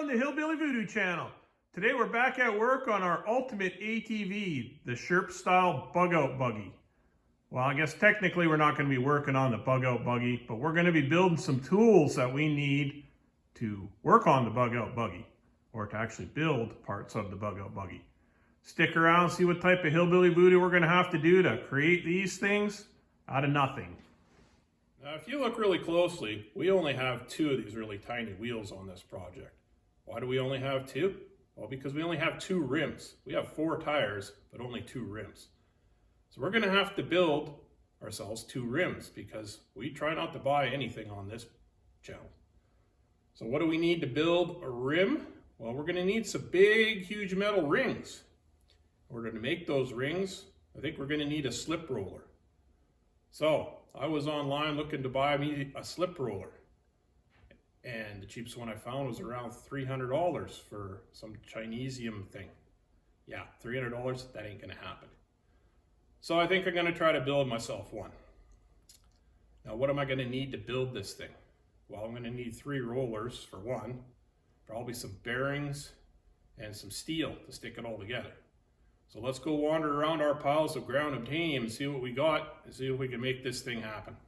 on the Hillbilly Voodoo channel. Today we're back at work on our ultimate ATV, the Sherp style bug out buggy. Well, I guess technically we're not going to be working on the bug out buggy, but we're going to be building some tools that we need to work on the bug out buggy, or to actually build parts of the bug out buggy. Stick around, see what type of Hillbilly Voodoo we're going to have to do to create these things out of nothing. Now, if you look really closely, we only have two of these really tiny wheels on this project. Why do we only have two? Well, because we only have two rims. We have 4 tires, but only 2 rims. So we're going to have to build ourselves 2 rims because we try not to buy anything on this channel. So what do we need to build a rim? Well, we're going to need some big, huge metal rings. In order to make those rings, I think we're going to need a slip roller. So I was online looking to buy me a slip roller, and the cheapest one I found was around $300 for some Chinesium thing. Yeah, $300, that ain't gonna happen. So I think I'm gonna try to build myself one. Now, what am I gonna need to build this thing? Well, I'm gonna need 3 rollers for one, probably some bearings and some steel to stick it all together. So let's go wander around our piles of ground obtainium and see what we got and see if we can make this thing happen.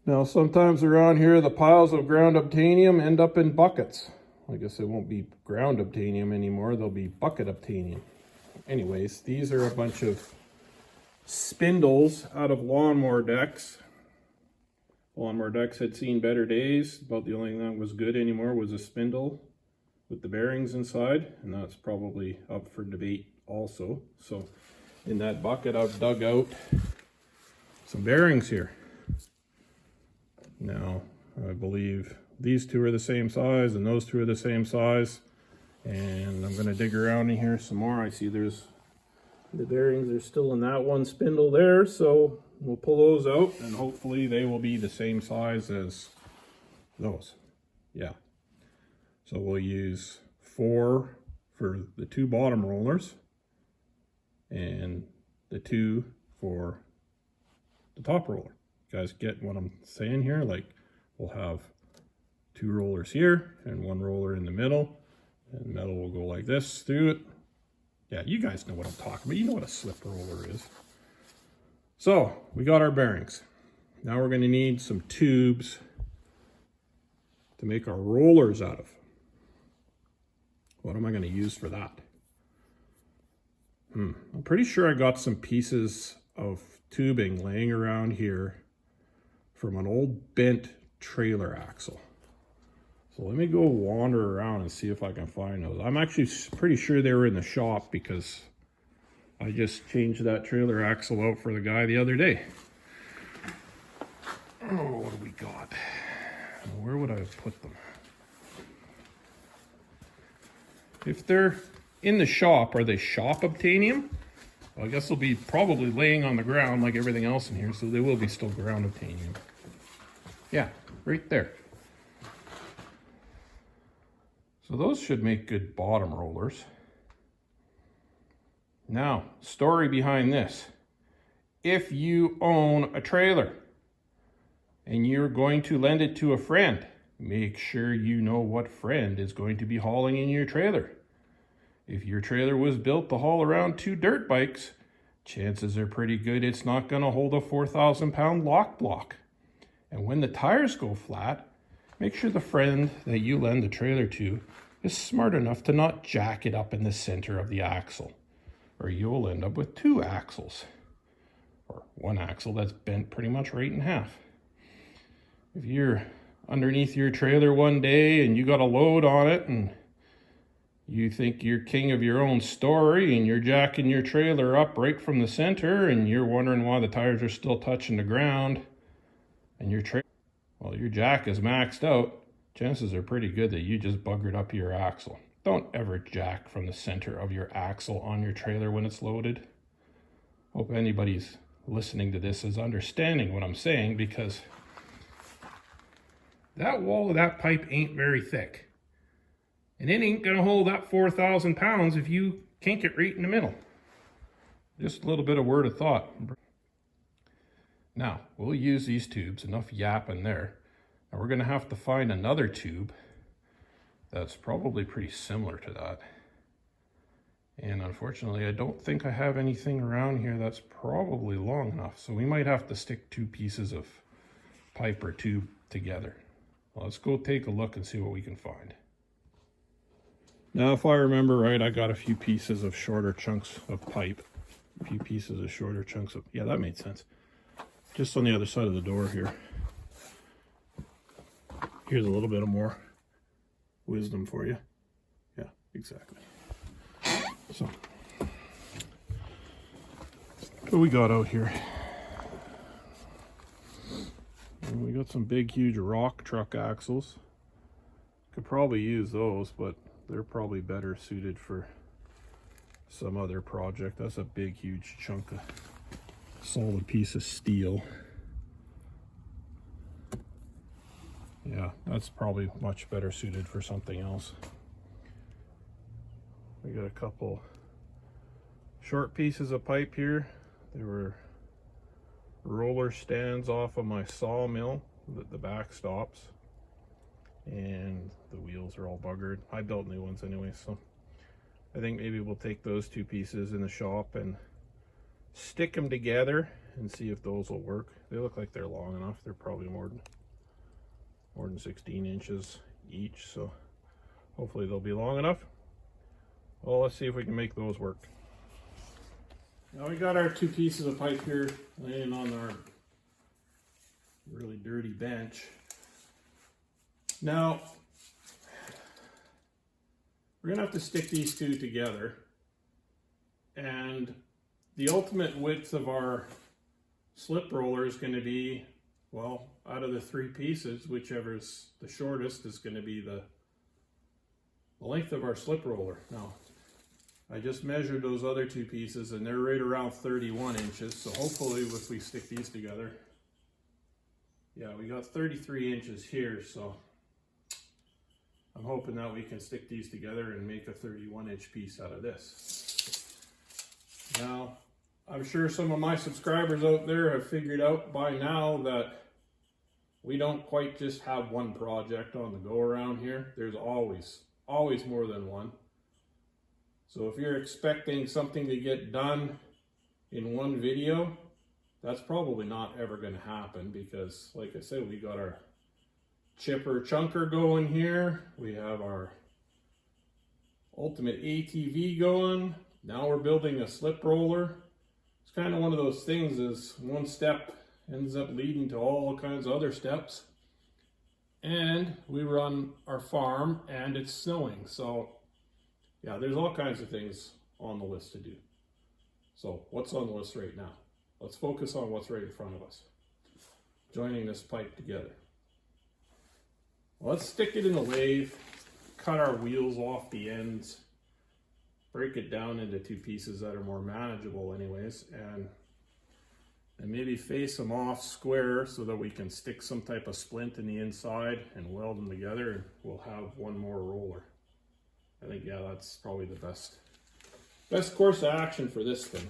Now, sometimes around here, the piles of ground obtainium end up in buckets. I guess it won't be ground obtainium anymore, they'll be bucket obtainium. Anyways, these are a bunch of spindles out of lawnmower decks. Lawnmower decks had seen better days. About the only thing that was good anymore was a spindle with the bearings inside, and that's probably up for debate also. So in that bucket I've dug out some bearings here. Now I believe these 2 are the same size and those 2 are the same size, and I'm going to dig around in here some more. I see there's the bearings are still in that one spindle there, so we'll pull those out and hopefully they will be the same size as those. Yeah, so we'll use 4 for the 2 bottom rollers and the 2 for the top roller. You guys get what I'm saying here? Like, we'll have 2 rollers here and 1 roller in the middle, and metal will go like this through it. Yeah, you guys know what I'm talking about. You know what a slip roller is. So we got our bearings. Now we're going to need some tubes to make our rollers out of. What am I going to use for that? I'm pretty sure I got some pieces of tubing laying around here from an old bent trailer axle. So let me go wander around and see if I can find those. I'm actually pretty sure they were in the shop because I just changed that trailer axle out for the guy the other day. Oh, what do we got? Where would I have put them? If they're in the shop, are they shop obtainium? Well, I guess they'll be probably laying on the ground like everything else in here, so they will be still ground obtainium. Yeah, right there. So those should make good bottom rollers. Now, story behind this. If you own a trailer and you're going to lend it to a friend, make sure you know what friend is going to be hauling in your trailer. If your trailer was built to haul around 2 dirt bikes, chances are pretty good it's not going to hold a 4,000-pound lock block. And when the tires go flat, make sure the friend that you lend the trailer to is smart enough to not jack it up in the center of the axle, or you'll end up with 2 axles, or 1 axle that's bent pretty much right in half. If you're underneath your trailer one day and you got a load on it and you think you're king of your own story and you're jacking your trailer up right from the center and you're wondering why the tires are still touching the ground and your jack is maxed out, chances are pretty good that you just buggered up your axle. Don't ever jack from the center of your axle on your trailer when it's loaded. Hope anybody's listening to this is understanding what I'm saying, because that wall of that pipe ain't very thick. And it ain't gonna hold that 4,000 pounds if you kink it right in the middle. Just a little bit of word of thought. Now, we'll use these tubes, enough yapping there. Now we're gonna have to find another tube that's probably pretty similar to that. And unfortunately, I don't think I have anything around here that's probably long enough. So we might have to stick 2 pieces of pipe or tube together. Well, let's go take a look and see what we can find. Now, if I remember right, I got a few pieces of shorter chunks of pipe. A few pieces of shorter chunks of, yeah, that made sense. Just on the other side of the door here. Here's a little bit of more wisdom for you. Yeah, exactly. So, what we got out here? And we got some big, huge rock truck axles. Could probably use those, but they're probably better suited for some other project. That's a big, huge chunk of solid piece of steel. Yeah, that's probably much better suited for something else. We got a couple short pieces of pipe here. They were roller stands off of my sawmill, the back stops, and the wheels are all buggered. I built new ones anyway, so I think maybe we'll take those 2 pieces in the shop and stick them together and see if those will work. They look like they're long enough. They're probably more than 16 inches each, so hopefully they'll be long enough. Well, let's see if we can make those work. Now we got our 2 pieces of pipe here laying on our really dirty bench. Now, we're gonna have to stick these 2 together, and the ultimate width of our slip roller is gonna be, well, out of the 3 pieces, whichever's the shortest is gonna be the length of our slip roller. Now, I just measured those other 2 pieces and they're right around 31 inches. So hopefully if we stick these together, yeah, we got 33 inches here. So I'm hoping that we can stick these together and make a 31-inch piece out of this. Now, I'm sure some of my subscribers out there have figured out by now that we don't quite just have one project on the go around here. There's always more than one. So if you're expecting something to get done in one video, that's probably not ever going to happen, because like I said, we got our chipper chunker going here. We have our ultimate ATV going. Now we're building a slip roller. It's kind of one of those things, is one step ends up leading to all kinds of other steps. And we run our farm and it's snowing. So yeah, there's all kinds of things on the list to do. So what's on the list right now? Let's focus on what's right in front of us. Joining this pipe together. Well, let's stick it in the lathe, cut our wheels off the ends, break it down into 2 pieces that are more manageable anyways, and maybe face them off square so that we can stick some type of splint in the inside and weld them together, and we'll have one more roller. I think, yeah, that's probably the best course of action for this thing.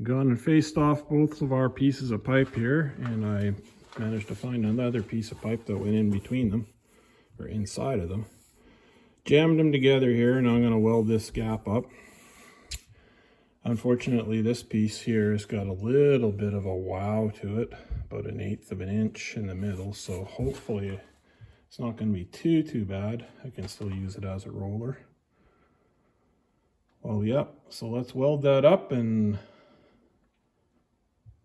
gone and faced off both of our pieces of pipe here, and I managed to find another piece of pipe that went in between them, or inside of them. Jammed them together here, and I'm going to weld this gap up. Unfortunately, this piece here has got a little bit of a wow to it, about 1/8 of an inch in the middle, so hopefully it's not going to be too bad. I can still use it as a roller. Well, yep, so let's weld that up and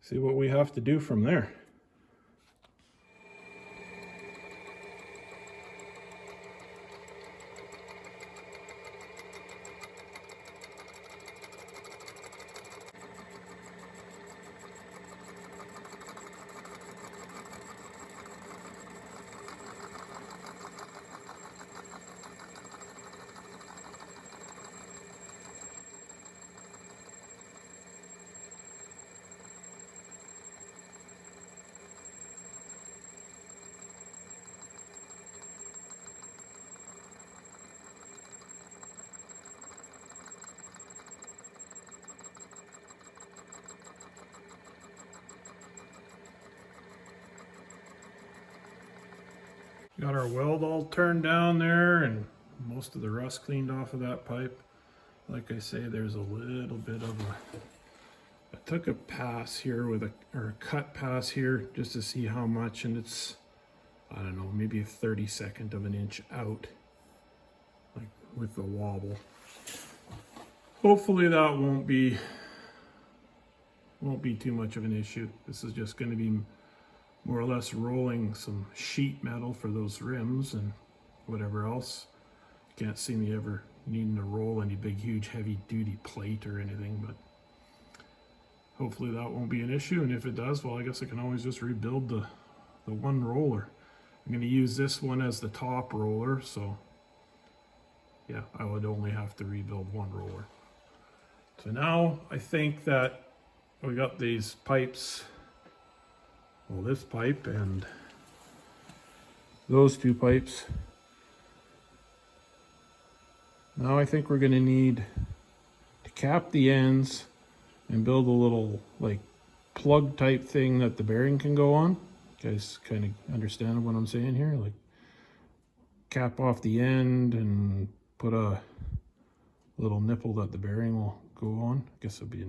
see what we have to do from there. Got our weld all turned down there and most of the rust cleaned off of that pipe. Like I say, there's a little bit of I took a pass here with a cut pass here just to see how much, and it's, I don't know, maybe a 32nd of an inch out, like with the wobble. Hopefully that won't be too much of an issue. This is just going to be more or less rolling some sheet metal for those rims and whatever else. Can't see me ever needing to roll any big, huge, heavy-duty plate or anything, but hopefully that won't be an issue. And if it does, well, I guess I can always just rebuild the one roller. I'm going to use this one as the top roller, so yeah, I would only have to rebuild one roller. So now I think that we got these pipes, well, this pipe and those two pipes. Now I think we're going to need to cap the ends and build a little like plug type thing that the bearing can go on. You guys kind of understand what I'm saying here? Like cap off the end and put a little nipple that the bearing will go on. I guess it'll be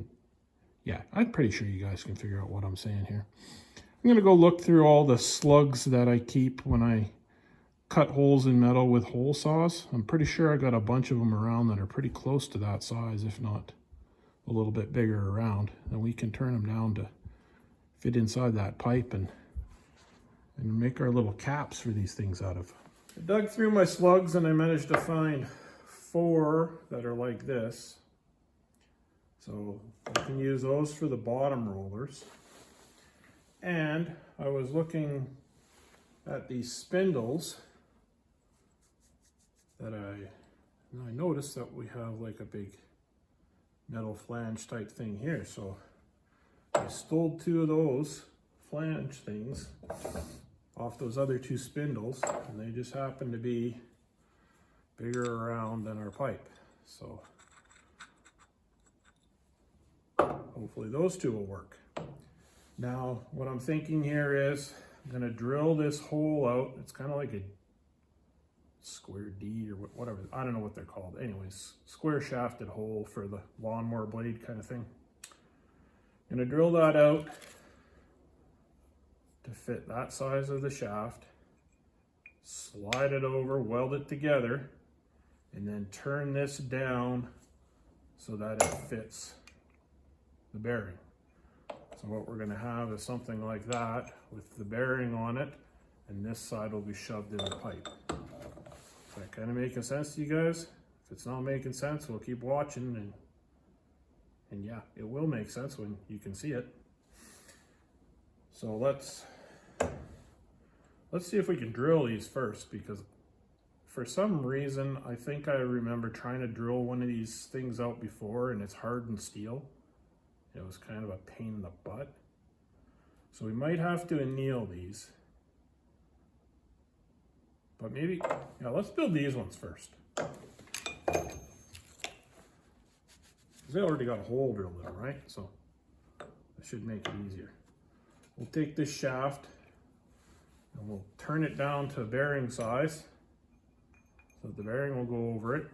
yeah, I'm pretty sure you guys can figure out what I'm saying here. I'm going to go look through all the slugs that I keep when I cut holes in metal with hole saws. I'm pretty sure I got a bunch of them around that are pretty close to that size, if not a little bit bigger around. And we can turn them down to fit inside that pipe and make our little caps for these things out of. I dug through my slugs and I managed to find 4 that are like this. So I can use those for the bottom rollers. And I was looking at these spindles that I noticed that we have like a big metal flange type thing here. So I stole 2 of those flange things off those other 2 spindles, and they just happen to be bigger around than our pipe. So hopefully those 2 will work. Now, what I'm thinking here is I'm going to drill this hole out. It's kind of like a square D or whatever. I don't know what they're called. Anyways, square shafted hole for the lawnmower blade kind of thing. I'm going to drill that out to fit that size of the shaft. Slide it over, weld it together, and then turn this down so that it fits the bearing. So what we're going to have is something like that with the bearing on it, and this side will be shoved in the pipe. Is that kind of making sense to you guys? If it's not making sense, we'll keep watching, and yeah, it will make sense when you can see it. So let's see if we can drill these first, because for some reason I think I remember trying to drill one of these things out before, and it's hardened steel. It was kind of a pain in the butt. So we might have to anneal these. But maybe, yeah, let's build these ones first. Because they already got a hole drilled in, right? So should make it easier. We'll take this shaft and we'll turn it down to bearing size so that the bearing will go over it.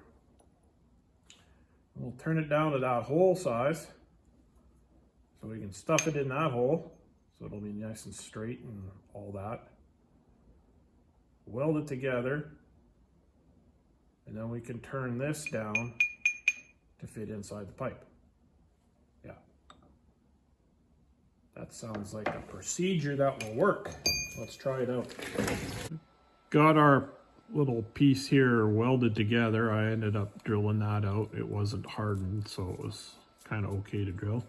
We'll turn it down to that hole size so we can stuff it in that hole so it'll be nice and straight and all that. Weld it together, and then we can turn this down to fit inside the pipe. Yeah. That sounds like a procedure that will work. Let's try it out. Got our little piece here welded together. I ended up drilling that out. It wasn't hardened, so it was kind of okay to drill.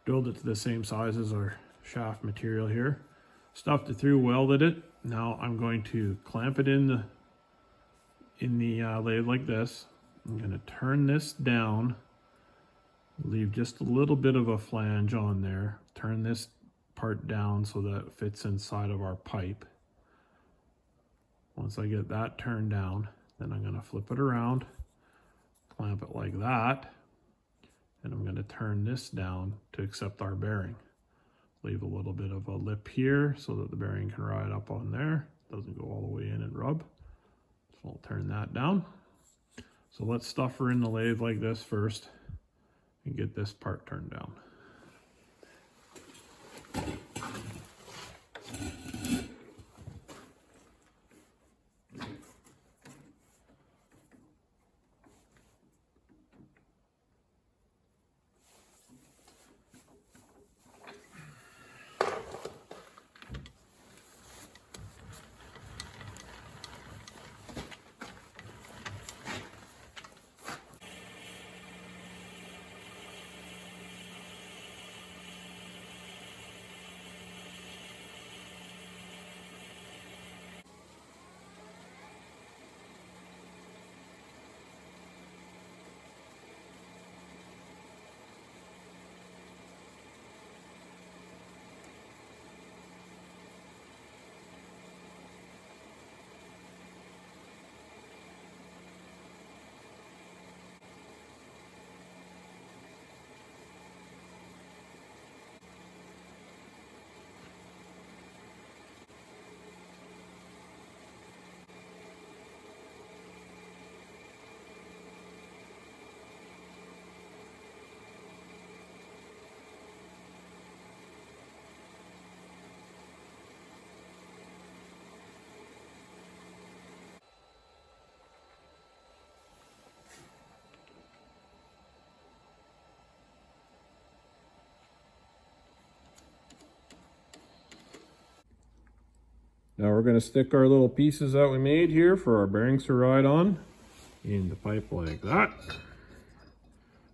Drilled it to the same size as our shaft material here. Stuffed it through, welded it. Now I'm going to clamp it in the lathe like this. I'm going to turn this down, leave just a little bit of a flange on there. Turn this part down so that it fits inside of our pipe. Once I get that turned down, then I'm going to flip it around, clamp it like that, and I'm going to turn this down to accept our bearing. Leave a little bit of a lip here so that the bearing can ride up on there. Doesn't go all the way in and rub. So I'll turn that down. So let's stuff her in the lathe like this first and get this part turned down. Now we're going to stick our little pieces that we made here for our bearings to ride on in the pipe like that.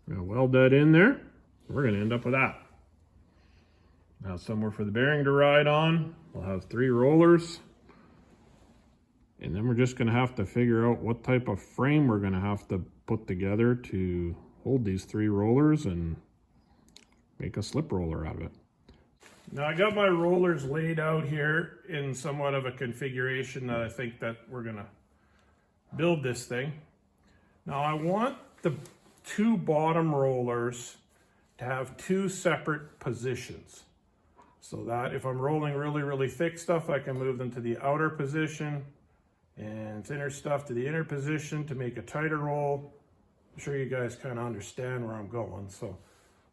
We're going to weld that in there. We're going to end up with that. Now somewhere for the bearing to ride on. We'll have 3 rollers. And then we're just going to have to figure out what type of frame we're going to have to put together to hold these 3 rollers and make a slip roller out of it. Now I got my rollers laid out here in somewhat of a configuration that I think that we're gonna build this thing. Now I want the 2 bottom rollers to have 2 separate positions, so that if I'm rolling really thick stuff, I can move them to the outer position, and thinner stuff to the inner position to make a tighter roll. I'm sure you guys kind of understand where I'm going. So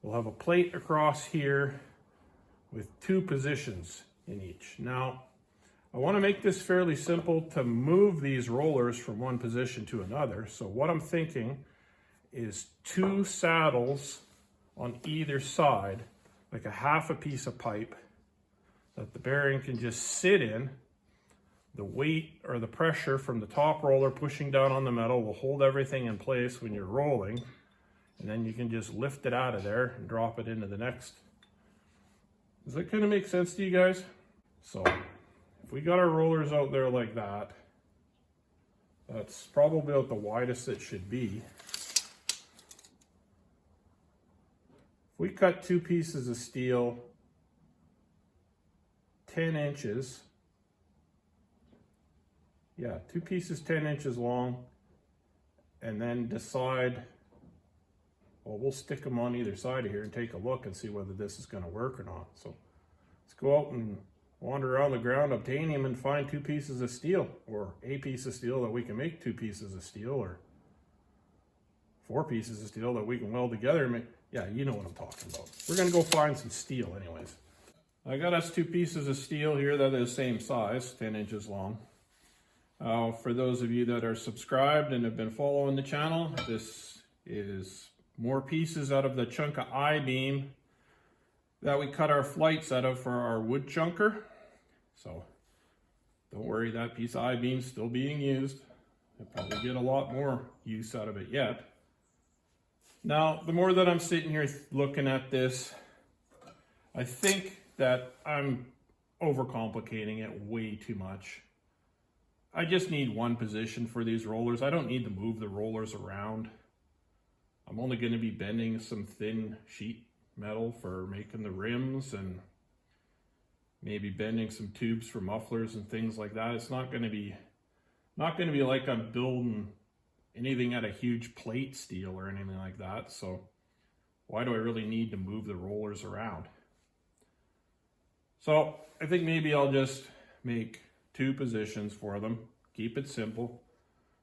we'll have a plate across here with 2 positions in each. Now, I want to make this fairly simple to move these rollers from one position to another. So what I'm thinking is 2 saddles on either side, like a half a piece of pipe that the bearing can just sit in. The weight or the pressure from the top roller pushing down on the metal will hold everything in place when you're rolling, and then you can just lift it out of there and drop it into the next. Does that kind of make sense to you guys? So if we got our rollers out there like that, that's probably about the widest it should be. If we cut 2 pieces of steel 10 inches, yeah, 2 pieces 10 inches long, and then decide well, we'll stick them on either side of here and take a look and see whether this is going to work or not. So let's go out and wander around the ground, obtainium, and find 2 pieces of steel, or a piece of steel that we can make 2 pieces of steel, or 4 pieces of steel that we can weld together and make. Yeah, you know what I'm talking about. We're going to go find some steel anyways. I got us 2 pieces of steel here that are the same size, 10 inches long. For those of you that are subscribed and have been following the channel, this is more pieces out of the chunk of I-beam that we cut our flights out of for our wood chunker. So don't worry, that piece of I-beam is still being used. I'll probably get a lot more use out of it yet. Now, the more that I'm sitting here looking at this, I think that I'm overcomplicating it way too much. I just need one position for these rollers. I don't need to move the rollers around. I'm only going to be bending some thin sheet metal for making the rims and maybe bending some tubes for mufflers and things like that. It's not going to be like I'm building anything out of huge plate steel or anything like that. So why do I really need to move the rollers around? So I think maybe I'll just make 2 positions for them. Keep it simple.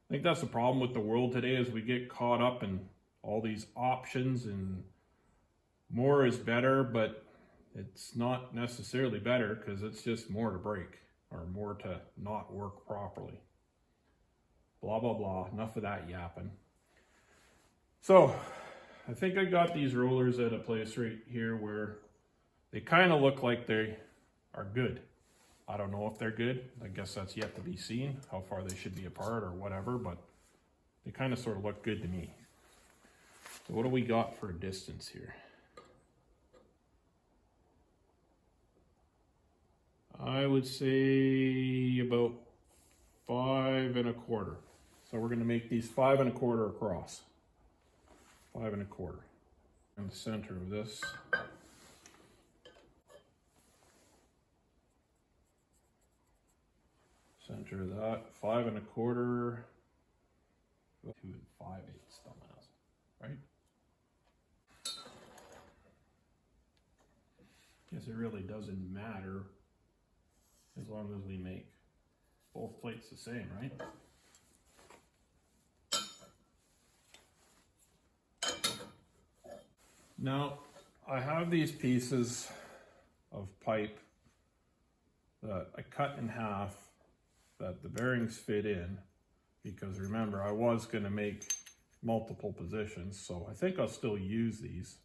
I think that's the problem with the world today, is we get caught up in all these options and more is better, but it's not necessarily better because it's just more to break or more to not work properly. Blah, blah, blah. Enough of that yapping. So I think I got these rollers at a place right here where they kind of look like they are good. I don't know if they're good. I guess that's yet to be seen, how far they should be apart or whatever, but they kind of sort of look good to me. So what do we got for a distance here? I would say about 5 1/4. So we're going to make these 5 1/4 across. 5 1/4. In the center of this. Center of that. 5 1/4. 2 5/8, dumbass. Right? Guess it really doesn't matter as long as we make both plates the same, right? Now, I have these pieces of pipe that I cut in half that the bearings fit in, because remember, I was going to make multiple positions, so I think I'll still use these.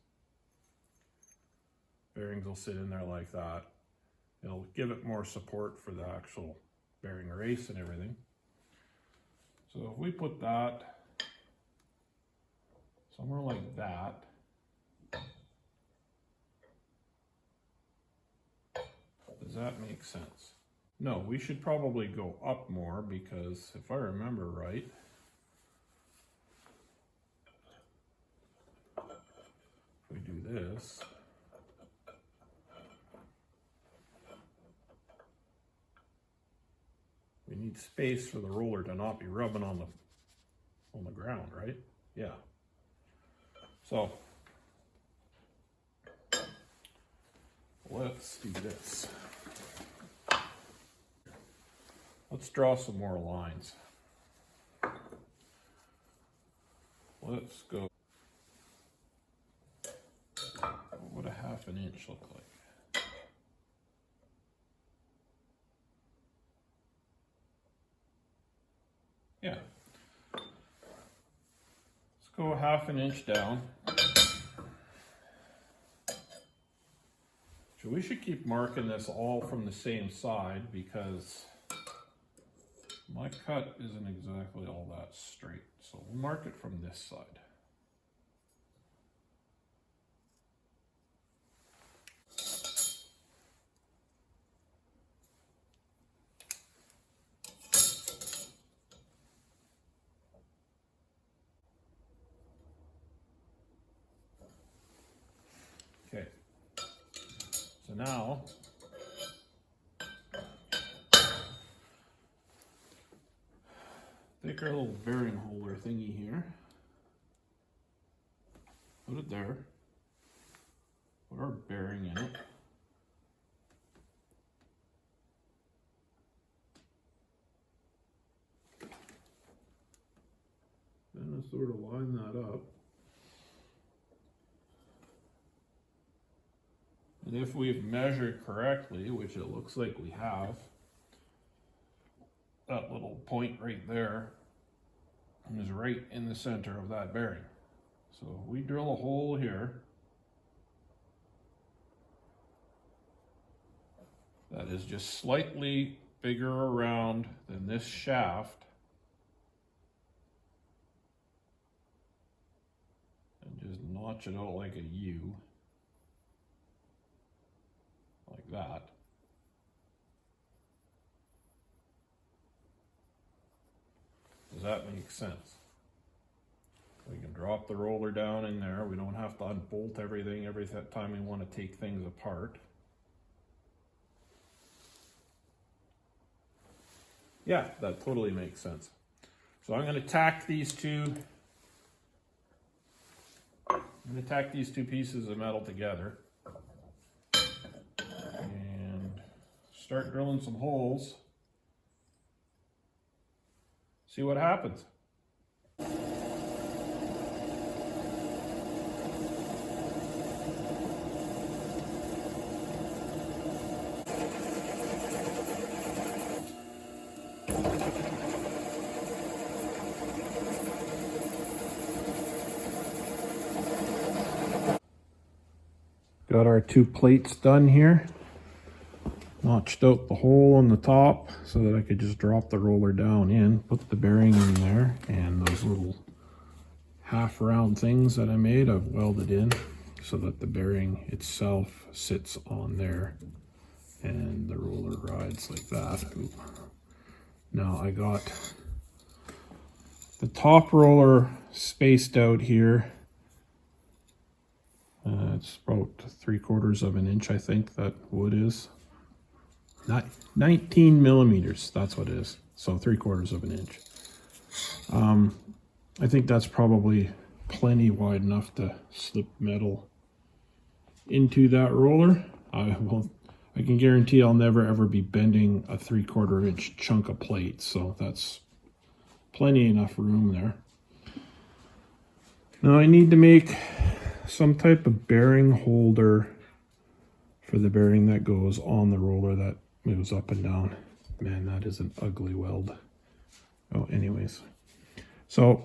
Bearings will sit in there like that. It'll give it more support for the actual bearing race and everything. So if we put that somewhere like that, does that make sense? No, we should probably go up more, because if I remember right, if we do this, we need space for the roller to not be rubbing on the ground, right? Yeah. So let's do this. Let's draw some more lines. Let's go. What would a 1/2 inch look like? Yeah. Let's go 1/2 inch down. So we should keep marking this all from the same side, because my cut isn't exactly all that straight. So we'll mark it from this side. Okay. So now take our little bearing holder thingy here. Put it there. Put our bearing in it. Then I sort of line that up. And if we've measured correctly, which it looks like we have, that little point right there is right in the center of that bearing. So we drill a hole here. That is just slightly bigger around than this shaft. And just notch it out like a U. Like that. Does that make sense? We can drop the roller down in there. We don't have to unbolt everything every time we want to take things apart. Yeah, that totally makes sense. So I'm going to tack these two. I'm going to tack these two pieces of metal together and start drilling some holes. See what happens. Got our two plates done here. Notched out the hole on the top so that I could just drop the roller down in, put the bearing in there, and those little half round things that I made I've welded in so that the bearing itself sits on there and the roller rides like that. Ooh. Now I got the top roller spaced out here. It's about 3/4 of an inch, I think that wood is. 19 millimeters, that's what it is. So 3/4 of an inch. I think that's probably plenty wide enough to slip metal into that roller. I can guarantee I'll never ever be bending a 3/4 inch chunk of plate, so that's plenty enough room there. Now I need to make some type of bearing holder for the bearing that goes on the roller that moves up and down. Man, that is an ugly weld. Oh, anyways. So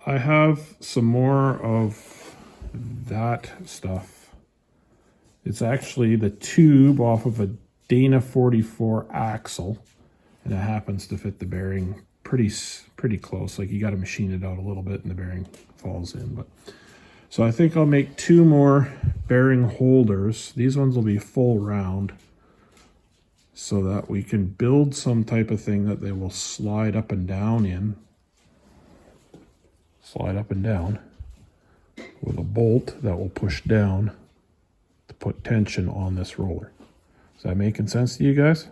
I have some more of that stuff. It's actually the tube off of a Dana 44 axle, and it happens to fit the bearing pretty close. Like, you got to machine it out a little bit and the bearing falls in. But so I think I'll make two more bearing holders. These ones will be full round so that we can build some type of thing that they will slide up and down in. Slide up and down with a bolt that will push down to put tension on this roller. Is that making sense to you guys?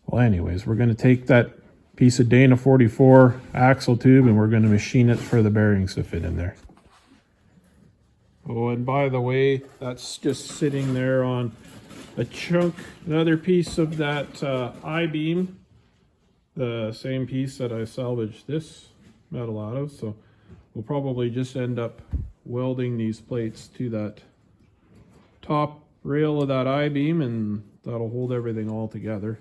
Well, anyways, we're going to take that piece of Dana 44 axle tube and we're going to machine it for the bearings to fit in there. Oh, and by the way, that's just sitting there on a chunk, another piece of that I-beam, the same piece that I salvaged this metal out of. So we'll probably just end up welding these plates to that top rail of that I-beam, and that'll hold everything all together.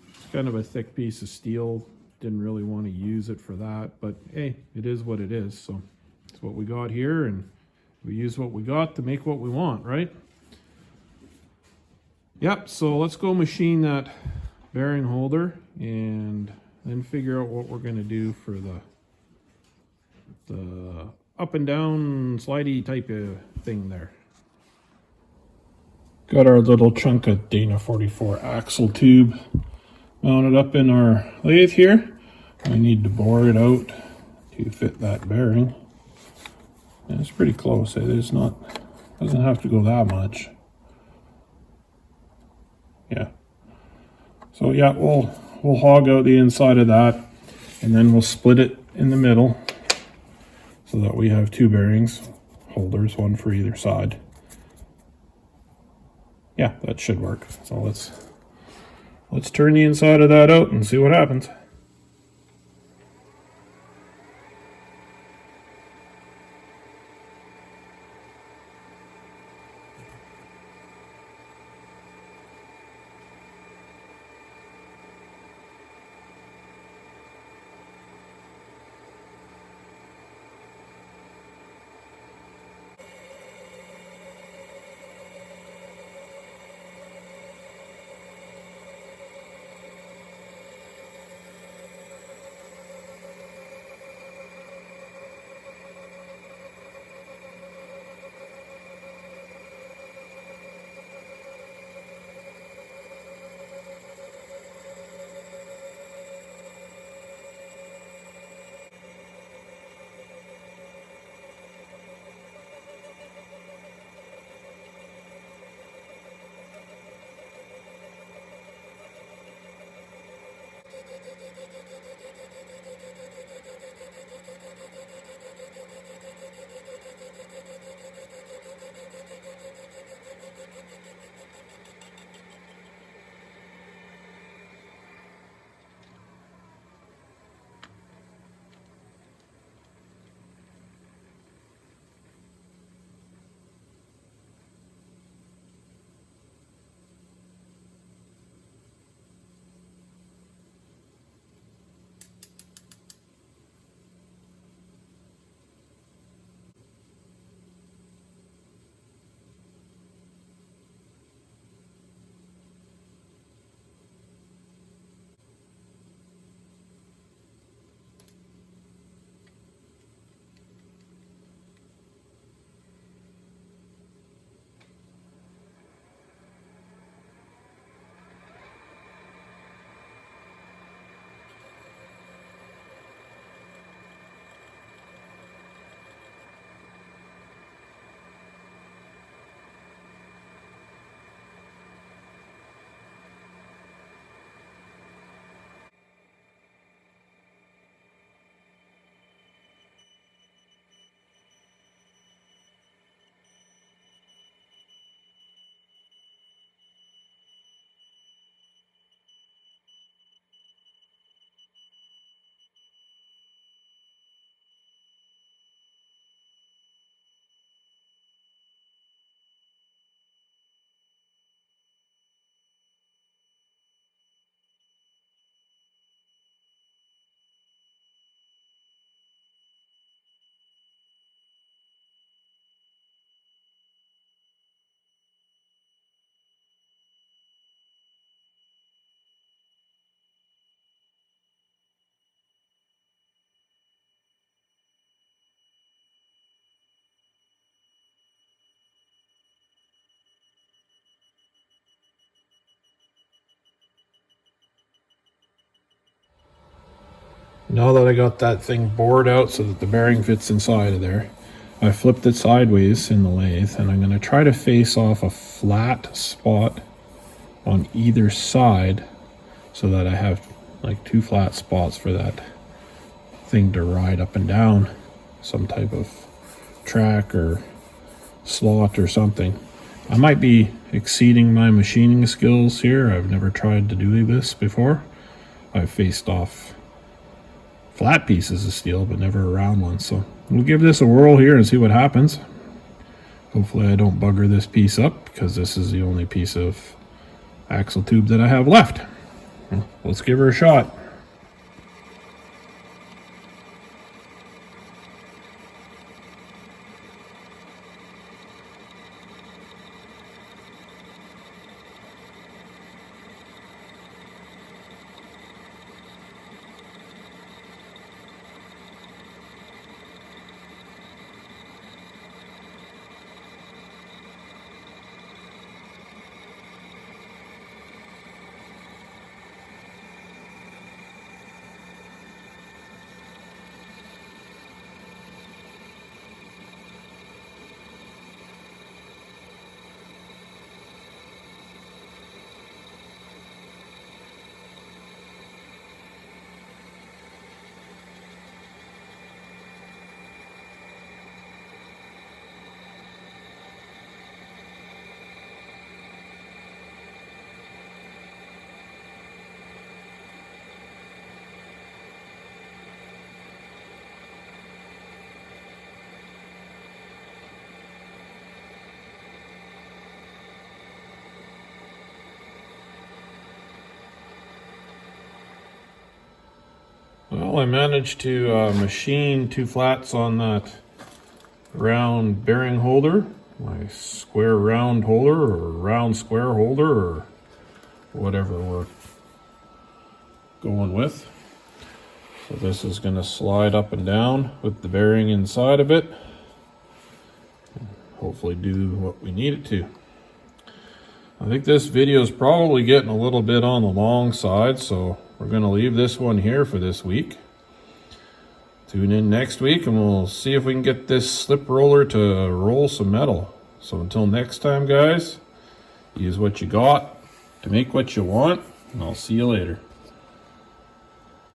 It's kind of a thick piece of steel. Didn't really want to use it for that, but hey, it is what it is. So it's what we got here, and we use what we got to make what we want, right? Yep, so let's go machine that bearing holder and then figure out what we're going to do for the up and down slidey type of thing there. Got our little chunk of Dana 44 axle tube mounted up in our lathe here. I need to bore it out to fit that bearing. And it's pretty close. It is not, doesn't have to go that much. Yeah. So yeah, we'll hog out the inside of that, and then we'll split it in the middle so that we have two bearings. holders, one for either side. Yeah, that should work. So let's turn the inside of that out and see what happens. Now that I got that thing bored out so that the bearing fits inside of there, I flipped it sideways in the lathe, and I'm going to try to face off a flat spot on either side so that I have like two flat spots for that thing to ride up and down some type of track or slot or something. I might be exceeding my machining skills here. I've never tried to do this before. I've faced off flat pieces of steel but never a round one, so we'll give this a whirl here and see what happens. Hopefully I don't bugger this piece up, because this is the only piece of axle tube that I have left. Well, let's give her a shot. Well, I managed to machine 2 flats on that round bearing holder, my square round holder or round square holder or whatever we're going with. So this is going to slide up and down with the bearing inside of it. Hopefully do what we need it to. I think this video is probably getting a little bit on the long side, so we're going to leave this one here for this week. Tune in next week and we'll see if we can get this slip roller to roll some metal. So until next time, guys, use what you got to make what you want, and I'll see you later.